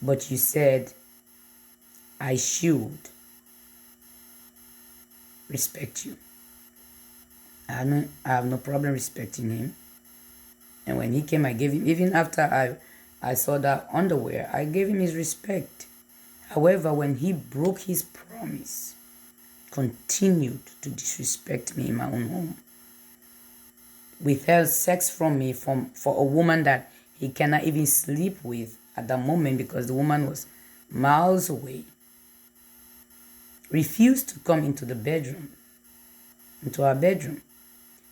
but you said I should respect you. I have no problem respecting him. And when he came, I gave him, even after I saw that underwear, I gave him his respect. However, when he broke his promise, continued to disrespect me in my own home, withheld sex from me for a woman that he cannot even sleep with at that moment because the woman was miles away, refused to come into the bedroom, into our bedroom,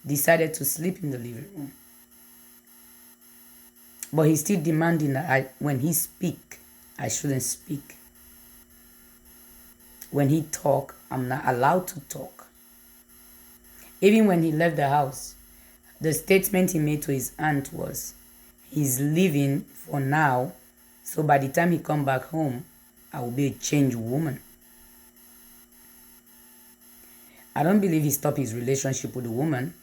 decided to sleep in the living room. But he's still demanding that when he speak, I shouldn't speak. When he talk, I'm not allowed to talk. Even when he left the house, the statement he made to his aunt was, he's leaving for now, so by the time he come back home, I will be a changed woman. I don't believe he stopped his relationship with the woman,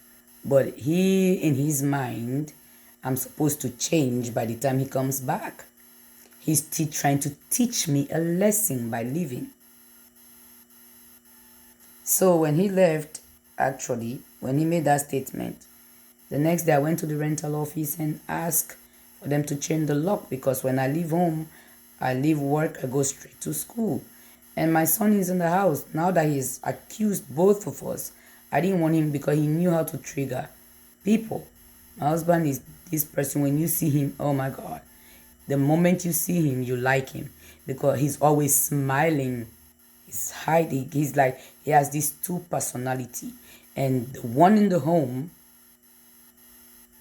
but he, in his mind, I'm supposed to change by the time he comes back. He's still trying to teach me a lesson by leaving. So when he left, actually, when he made that statement, the next day I went to the rental office and asked for them to change the lock because when I leave home, I leave work, I go straight to school. And my son is in the house. Now that he's accused both of us, I didn't want him because he knew how to trigger people. My husband is this person, when you see him, oh my God. The moment you see him, you like him because he's always smiling. He's hiding. He's like, he has this two personality. And the one in the home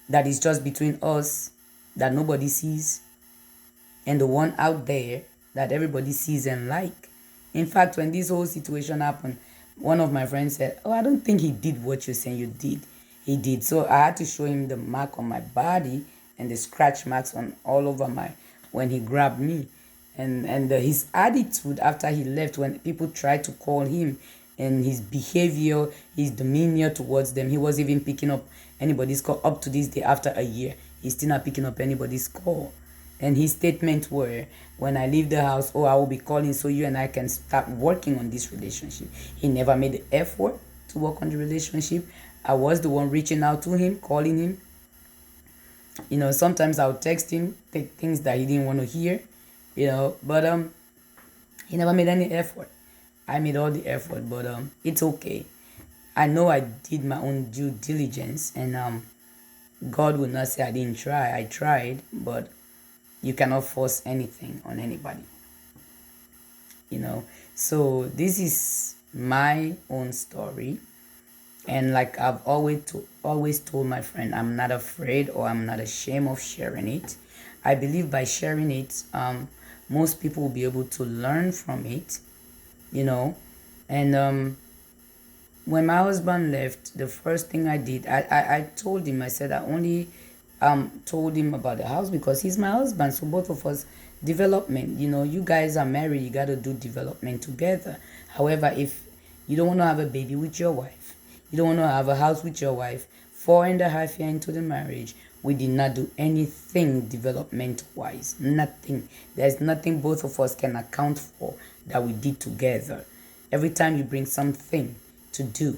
that is just between us, that nobody sees, and the one out there that everybody sees and like. In fact, when this whole situation happened, one of my friends said, oh, I don't think he did what you're saying you did. He did. So I had to show him the mark on my body and the scratch marks on all over when he grabbed me. And his attitude after he left, when people tried to call him, and his behavior, his demeanor towards them, he was even picking up anybody's call up to this day after a year. He's still not picking up anybody's call. And his statement were, when I leave the house, oh, I will be calling so you and I can start working on this relationship. He never made the effort to work on the relationship. I was the one reaching out to him, calling him. Sometimes I'll text him, take things that he didn't want to hear, but he never made any effort. I made all the effort, but it's okay. I know I did my own due diligence, and God will not say I didn't try. I tried, but you cannot force anything on anybody. So this is my own story, and like I've always told my friend, I'm not afraid or I'm not ashamed of sharing it. I believe by sharing it, most people will be able to learn from it, and when my husband left, the first thing I did, I told him, I said I only told him about the house because he's my husband. So both of us, development, you guys are married, you got to do development together. However, if you don't want to have a baby with your wife, you don't want to have a house with your wife, 4.5 years into the marriage, we did not do anything development wise. Nothing. There's nothing both of us can account for that we did together. Every time you bring something to do,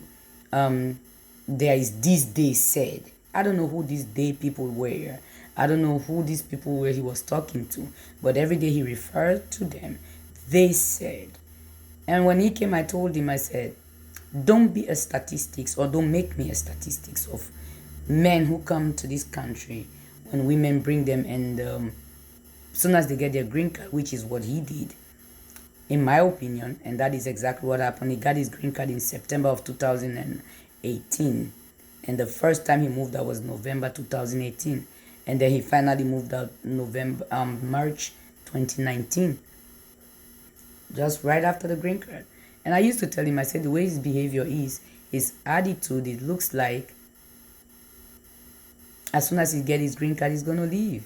there is this day said. I don't know who these day people were. I don't know who these people were he was talking to, but every day he referred to them. They said. And when he came, I told him, I said, don't be a statistics, or don't make me a statistics of men who come to this country when women bring them, and as soon as they get their green card, which is what he did, in my opinion, and that is exactly what happened. He got his green card in September of 2018. And the first time he moved out was November 2018. And then he finally moved out March 2019. Just right after the green card. And I used to tell him, I said, the way his behavior is, his attitude, it looks like as soon as he gets his green card, he's going to leave.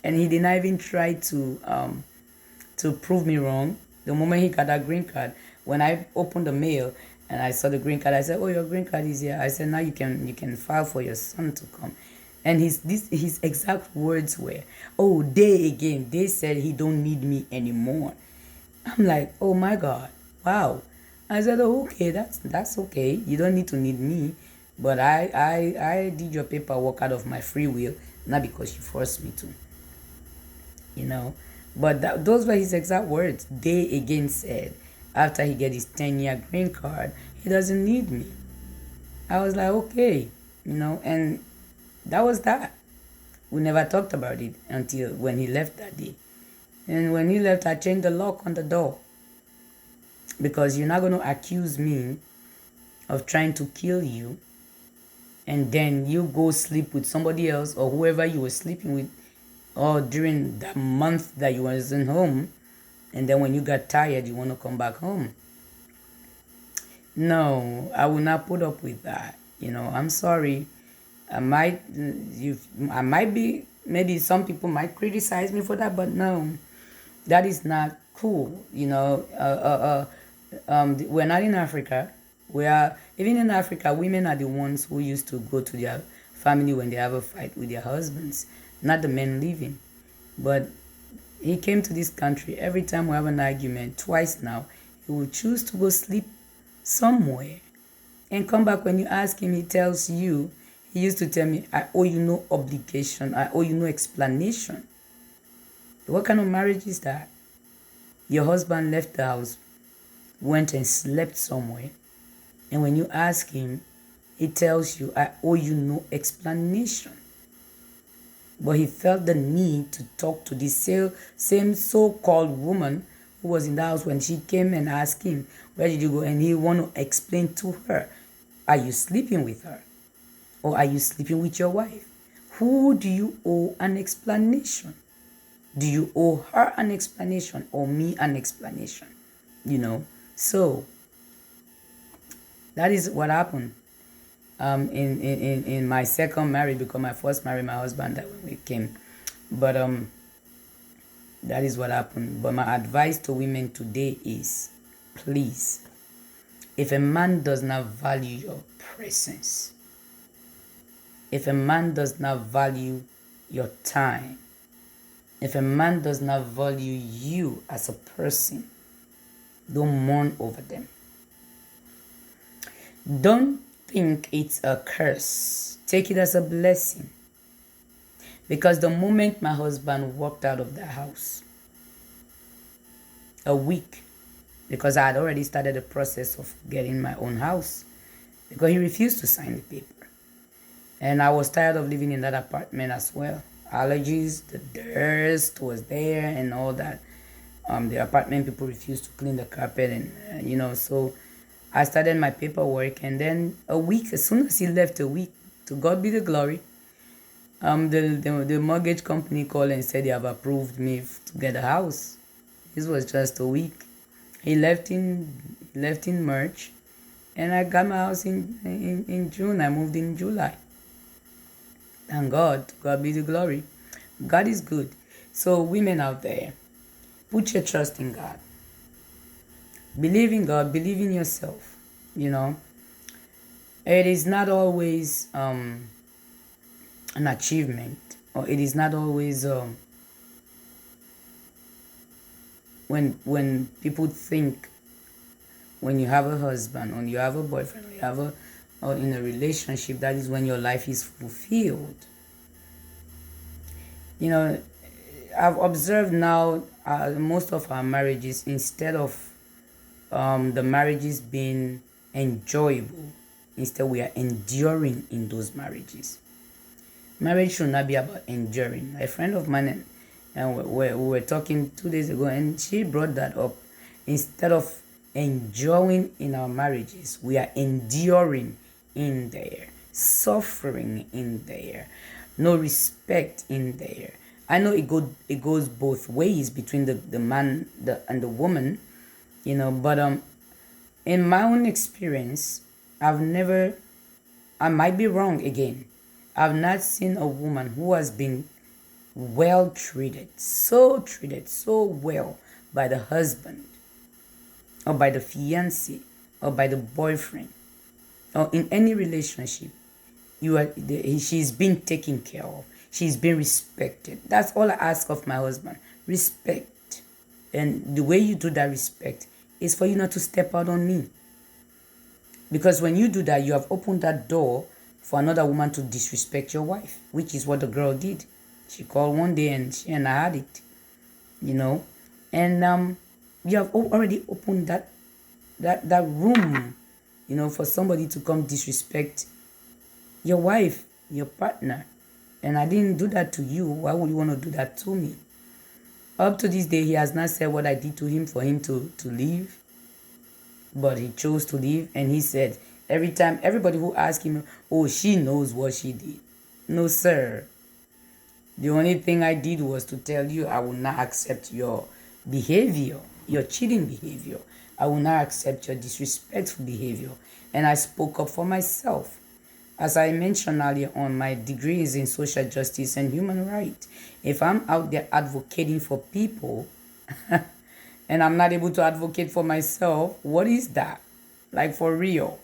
And he did not even try to prove me wrong. The moment he got that green card, when I opened the mail and I saw the green card, I said, oh, your green card is here. I said, now you can file for your son to come. And his exact words were, "Oh, they said he don't need me anymore." I'm like, "Oh my God, wow." I said, "Oh, okay, that's okay. You don't need to need me, but I did your paperwork out of my free will, not because you forced me to, you know." But those were his exact words. They again said, after he get his 10-year green card, he doesn't need me. I was like, okay, and that was that. We never talked about it until when he left that day. And when he left, I changed the lock on the door. Because you're not going to accuse me of trying to kill you, and then you go sleep with somebody else or whoever you were sleeping with, or during that month that you wasn't home, and then when you got tired, you want to come back home. No, I will not put up with that. I'm sorry. I might, I might be, maybe some people might criticize me for that, but no, that is not cool. We're not in Africa. We are, even in Africa, women are the ones who used to go to their family when they have a fight with their husbands, not the men leaving. But he came to this country. Every time we have an argument, twice now, he will choose to go sleep somewhere and come back. When you ask him, he tells you, he used to tell me, "I owe you no obligation. I owe you no explanation." What kind of marriage is that? Your husband left the house, went and slept somewhere, and when you ask him, he tells you, "I owe you no explanation." But he felt the need to talk to this same so-called woman who was in the house when she came and asked him, "Where did you go?" And he want to explain to her, "Are you sleeping with her? Or are you sleeping with your wife?" Who do you owe an explanation? Do you owe her an explanation or me an explanation? So that is what happened in my second marriage, because my first marriage, my husband died when we came. But that is what happened. But my advice to women today is, please, if a man does not value your presence, if a man does not value your time, if a man does not value you as a person, don't mourn over them. Don't think it's a curse. Take it as a blessing. Because the moment my husband walked out of the house, a week, because I had already started the process of getting my own house, because he refused to sign the paper. And I was tired of living in that apartment as well. Allergies, the dust was there and all that. The apartment people refused to clean the carpet, and so I started my paperwork. And then a week, as soon as he left, a week, to God be the glory, the mortgage company called and said they have approved me to get a house. This was just a week. He left in March, and I got my house in June. I moved in July. Thank God. God be the glory. God is good. So women out there, put your trust in God. Believe in God. Believe in yourself. It is not always an achievement, or it is not always when people think, when you have a husband, or you have a boyfriend, or you have or in a relationship, that is when your life is fulfilled. I've observed now, most of our marriages, instead of the marriages being enjoyable, instead we are enduring in those marriages. Marriage should not be about enduring. A friend of mine, and we were talking 2 days ago, and she brought that up. Instead of enjoying in our marriages, we are enduring in there, suffering in there, no respect in there. I know it goes both ways between the man and the woman, but in my own experience, I might be wrong again, I've not seen a woman who has been treated so well by the husband, or by the fiancé, or by the boyfriend, or in any relationship, she's been taken care of. She's been respected. That's all I ask of my husband. Respect. And the way you do that respect is for you not to step out on me. Because when you do that, you have opened that door for another woman to disrespect your wife, which is what the girl did. She called one day and I had it, you know. And you have already opened that room, you know, for somebody to come disrespect your wife, your partner. And I didn't do that to you. Why would you want to do that to me? Up to this day, he has not said what I did to him for him to leave. But he chose to leave. And he said, every time, everybody who asked him, oh, she knows what she did. No, sir. The only thing I did was to tell you I will not accept your behavior, your cheating behavior. I will not accept your disrespectful behavior. And I spoke up for myself. As I mentioned earlier on, my degree is in social justice and human rights. If I'm out there advocating for people and I'm not able to advocate for myself, what is that? Like, for real.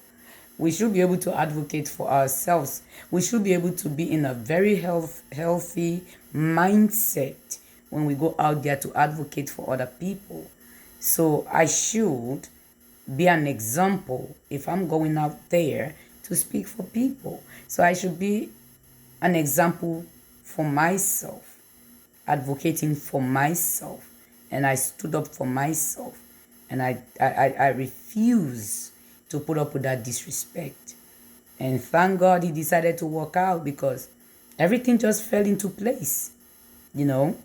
We should be able to advocate for ourselves. We should be able to be in a very healthy mindset when we go out there to advocate for other people. So I should be an example if I'm going out there to speak for people. So I should be an example for myself, advocating for myself. And I stood up for myself. And I refuse to put up with that disrespect. And thank God he decided to walk out, because everything just fell into place. You know,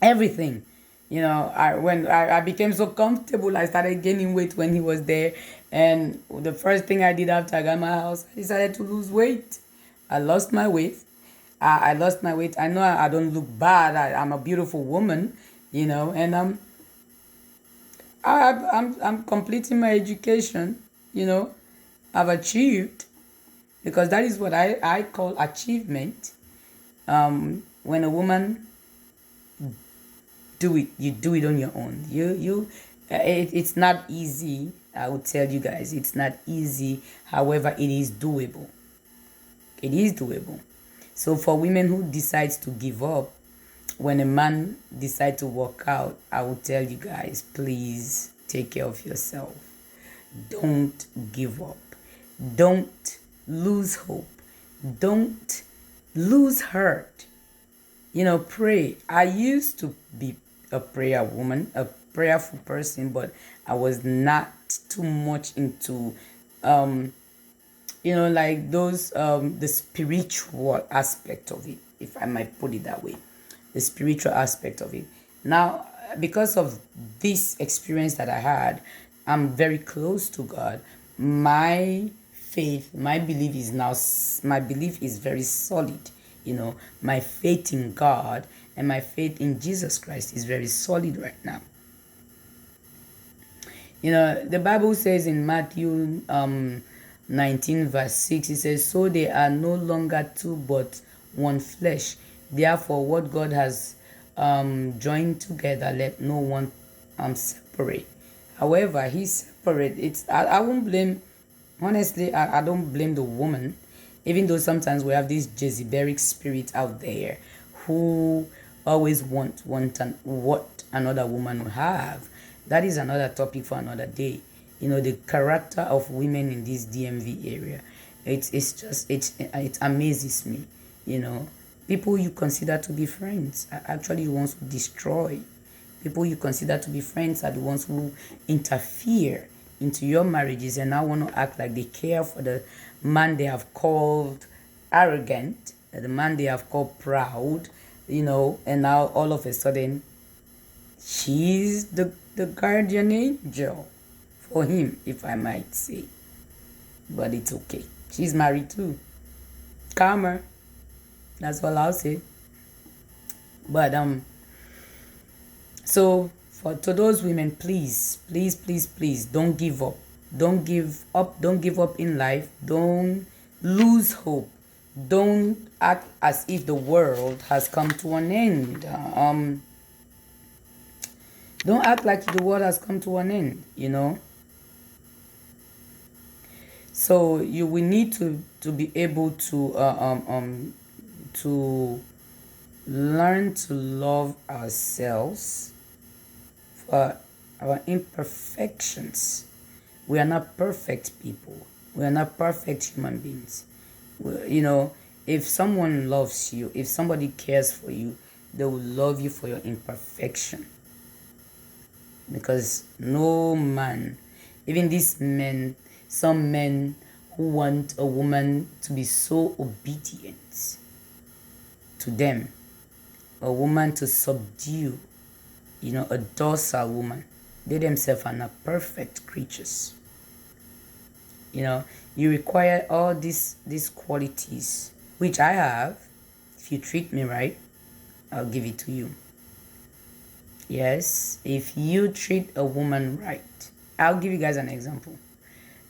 everything. You know, when I became so comfortable, I started gaining weight when he was there. And the first thing I did after I got my house, I decided to lose weight. I lost my weight. I lost my weight. I know I don't look bad. I'm a beautiful woman, you know, and I'm completing my education, you know. I've achieved, because that is what I call achievement. When a woman do it, you do it on your own. It's not easy. I would tell you guys, it's not easy. However, it is doable. It is doable. So for women who decides to give up, when a man decides to walk out, I will tell you guys, please take care of yourself. Don't give up. Don't lose hope. Don't lose heart. You know, pray. I used to be a prayer woman, a prayerful person, but I was not too much into you know, like those the spiritual aspect of it, if I might put it that way. The spiritual aspect of it. Now, because of this experience that I had, I'm very close to God. My faith, my belief is now, my belief is very solid. You know, my faith in God and my faith in Jesus Christ is very solid right now. You know, the Bible says in Matthew 19 verse 6, it says, so they are no longer two but one flesh. Therefore, what God has joined together, let no one separate. However, he separate. I won't blame, honestly, I don't blame the woman, even though sometimes we have this Jezebelic spirit out there who always want what another woman will have. That is another topic for another day. You know, the character of women in this DMV area, it amazes me. You know, people you consider to be friends are actually the ones who destroy. People you consider to be friends are the ones who interfere into your marriages and now want to act like they care for the man they have called arrogant, the man they have called proud, you know, and now all of a sudden she's the guardian angel for him, if I might say. But it's okay. She's married too. Karma. That's all I'll say. But so to those women, please, please, please, please don't give up. Don't give up. Don't give up in life. Don't lose hope. Don't act as if the world has come to an end. Don't act like the world has come to an end, you know. So you we need to be able to learn to love ourselves for our imperfections. We are not perfect people. We are not perfect human beings. You know, if someone loves you, if somebody cares for you, they will love you for your imperfection. Because no man, even these men, some men who want a woman to be so obedient to them, a woman to subdue, a docile woman, they themselves are not perfect creatures. You require all these qualities, which I have. If you treat me right, I'll give it to you. Yes, if you treat a woman right. I'll give you guys an example.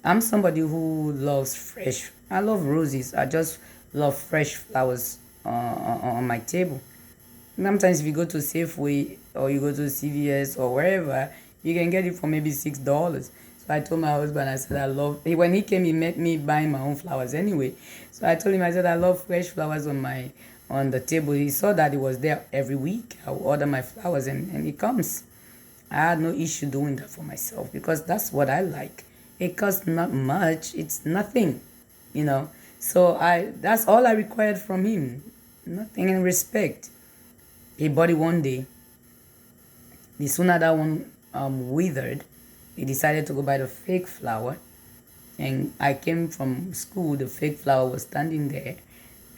I'm somebody who loves fresh. I love roses. I just love fresh flowers on my table. Sometimes if you go to Safeway or you go to CVS or wherever, you can get it for maybe $6. So I told my husband, I said I love. When he came, he met me buying my own flowers anyway. So I told him, I said I love fresh flowers on the table. He saw that it was there every week. I would order my flowers and it comes. I had no issue doing that for myself because that's what I like. It costs not much. It's nothing, you know. So that's all I required from him. Nothing in respect. He bought it one day. The sooner that one withered, he decided to go buy the fake flower. And I came from school, the fake flower was standing there.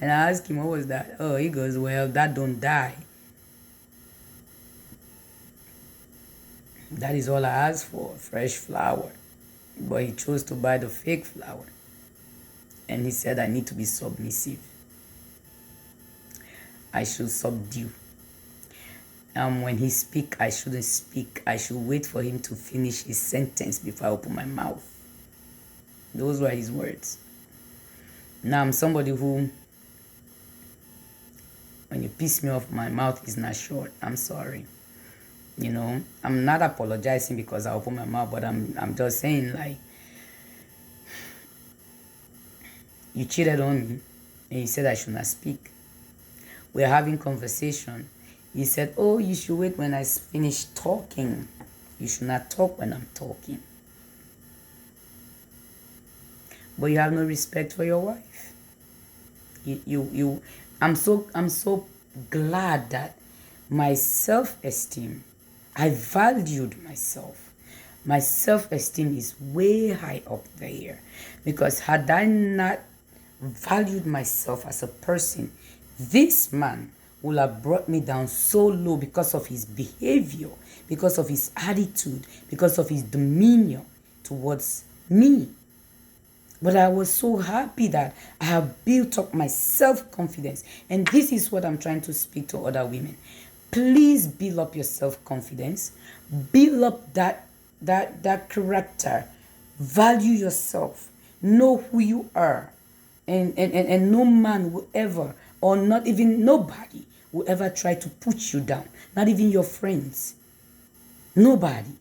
And I asked him, what was that? Oh, he goes, well, that don't die. That is all I asked for, fresh flower. But he chose to buy the fake flower. And he said, I need to be submissive. I should subdue. When he speak, I shouldn't speak. I should wait for him to finish his sentence before I open my mouth. Those were his words. Now I'm somebody who, when you piss me off, my mouth is not short. I'm sorry. I'm not apologizing because I open my mouth, but I'm just saying, like, you cheated on me and you said I should not speak. We're having conversation. He said, oh, you should wait when I finish talking. You should not talk when I'm talking. But you have no respect for your wife. I'm so glad that my self-esteem, I valued myself. My self-esteem is way high up there. Because had I not valued myself as a person, this man would have brought me down so low because of his behavior, because of his attitude, because of his demeanor towards me. But I was so happy that I have built up my self-confidence. And this is what I'm trying to speak to other women. Please build up your self-confidence. Build up that character. Value yourself. Know who you are. And no man will ever, or not even nobody, will ever try to put you down. Not even your friends. Nobody.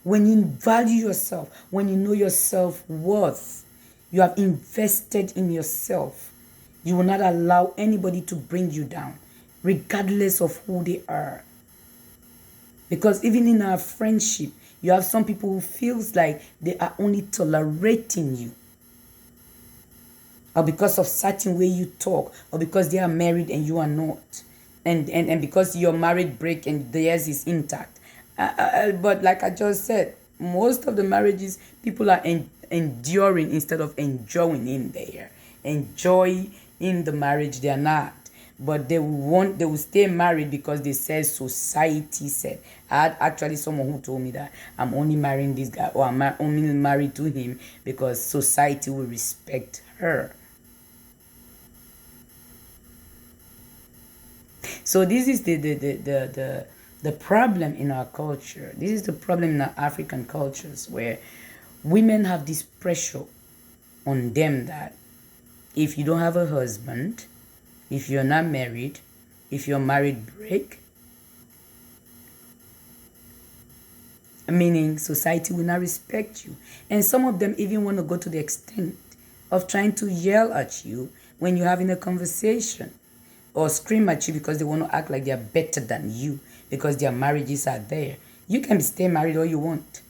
When you value yourself, when you know your self-worth, you have invested in yourself. You will not allow anybody to bring you down, regardless of who they are. Because even in our friendship, you have some people who feels like they are only tolerating you. Or because of certain way you talk, or because they are married and you are not. And because your marriage break and theirs is intact. But like I just said, most of the marriages, people are enduring instead of enjoying in there. Enjoy in the marriage, they are not. But they will stay married because they said society said. I had actually someone who told me that I'm only marrying this guy, or I'm only married to him because society will respect her. So this is the problem in our culture. This is the problem in our African cultures, where women have this pressure on them that if you don't have a husband, if you're not married, if you're married break, meaning society will not respect you. And some of them even want to go to the extent of trying to yell at you when you're having a conversation, or scream at you because they want to act like they're better than you because their marriages are there. You can stay married all you want.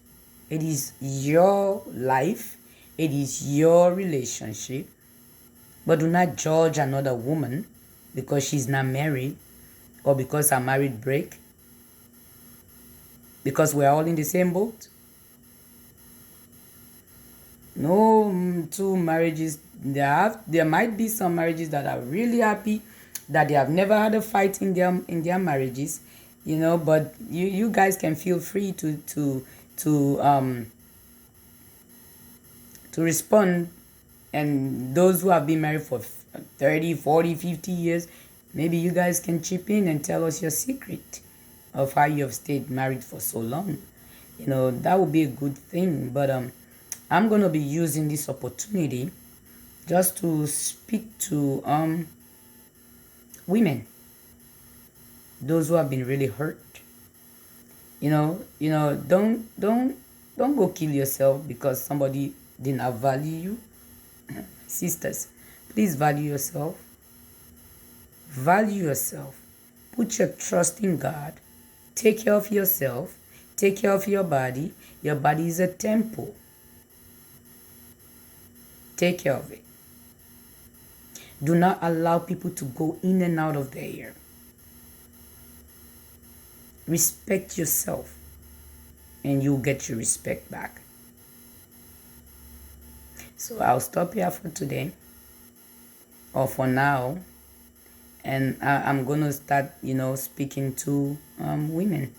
It is your life, it is your relationship. But do not judge another woman because she's not married, or because her marriage break, because we're all in the same boat. No, two marriages, there might be some marriages that are really happy that they have never had a fight in their marriages, but you guys can feel free to respond. And those who have been married for 30, 40, 50 years, maybe you guys can chip in and tell us your secret of how you have stayed married for so long. That would be a good thing. But I'm going to be using this opportunity just to speak to women, those who have been really hurt. Don't go kill yourself because somebody did not value you. Sisters, please value yourself. Value yourself. Put your trust in God. Take care of yourself. Take care of your body. Your body is a temple. Take care of it. Do not allow people to go in and out of there. Respect yourself, and you'll get your respect back. So I'll stop here for today, or for now, and I'm going to start, speaking to women.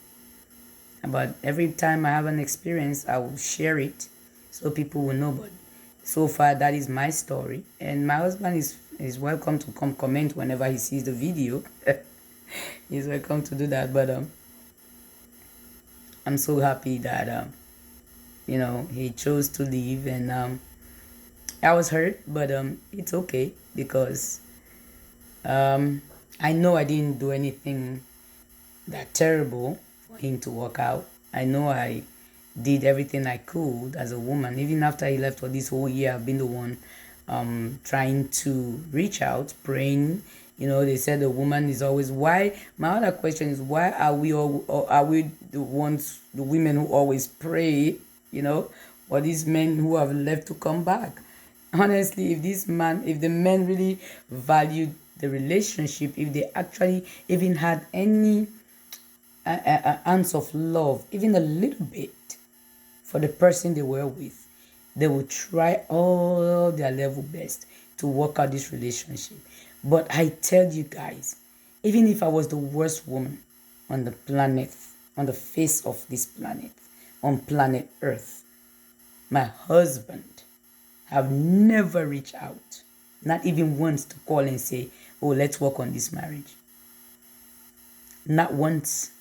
But every time I have an experience, I will share it so people will know. But so far, that is my story. And my husband is welcome to come comment whenever he sees the video. He's welcome to do that. But I'm so happy that, he chose to leave. And I was hurt, but it's okay because I know I didn't do anything that terrible for him to walk out. I know I did everything I could as a woman. Even after he left for this whole year, I've been the one trying to reach out, praying. They said the woman is always why. My other question is, why are we the women who always pray? Or these men who have left to come back? Honestly, if the men really valued the relationship, if they actually even had any ounce of love, even a little bit, for the person they were with, they would try all their level best to work out this relationship. But I tell you guys, even if I was the worst woman on the planet, on the face of this planet, on planet Earth, my husband have never reached out, not even once, to call and say, oh, let's work on this marriage. Not once.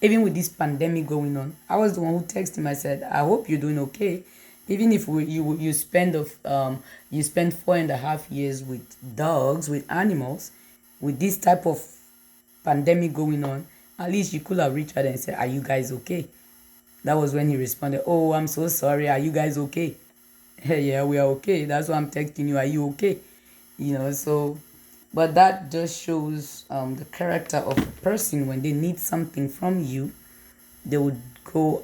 Even with this pandemic going on, I was the one who texted him. I said, I hope you're doing okay. Even if you spend 4.5 years with dogs, with animals, with this type of pandemic going on, at least you could have reached out and said, are you guys okay? That was when he responded, oh, I'm so sorry. Are you guys okay? Yeah, we are okay. That's why I'm texting you. Are you okay? So, but that just shows the character of a person. When they need something from you, they would do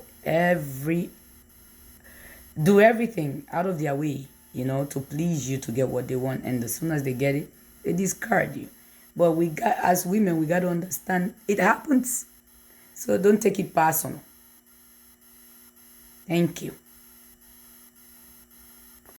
everything out of their way, to please you, to get what they want. And as soon as they get it, they discard you. But as women, we got to understand it happens. So don't take it personal. Thank you.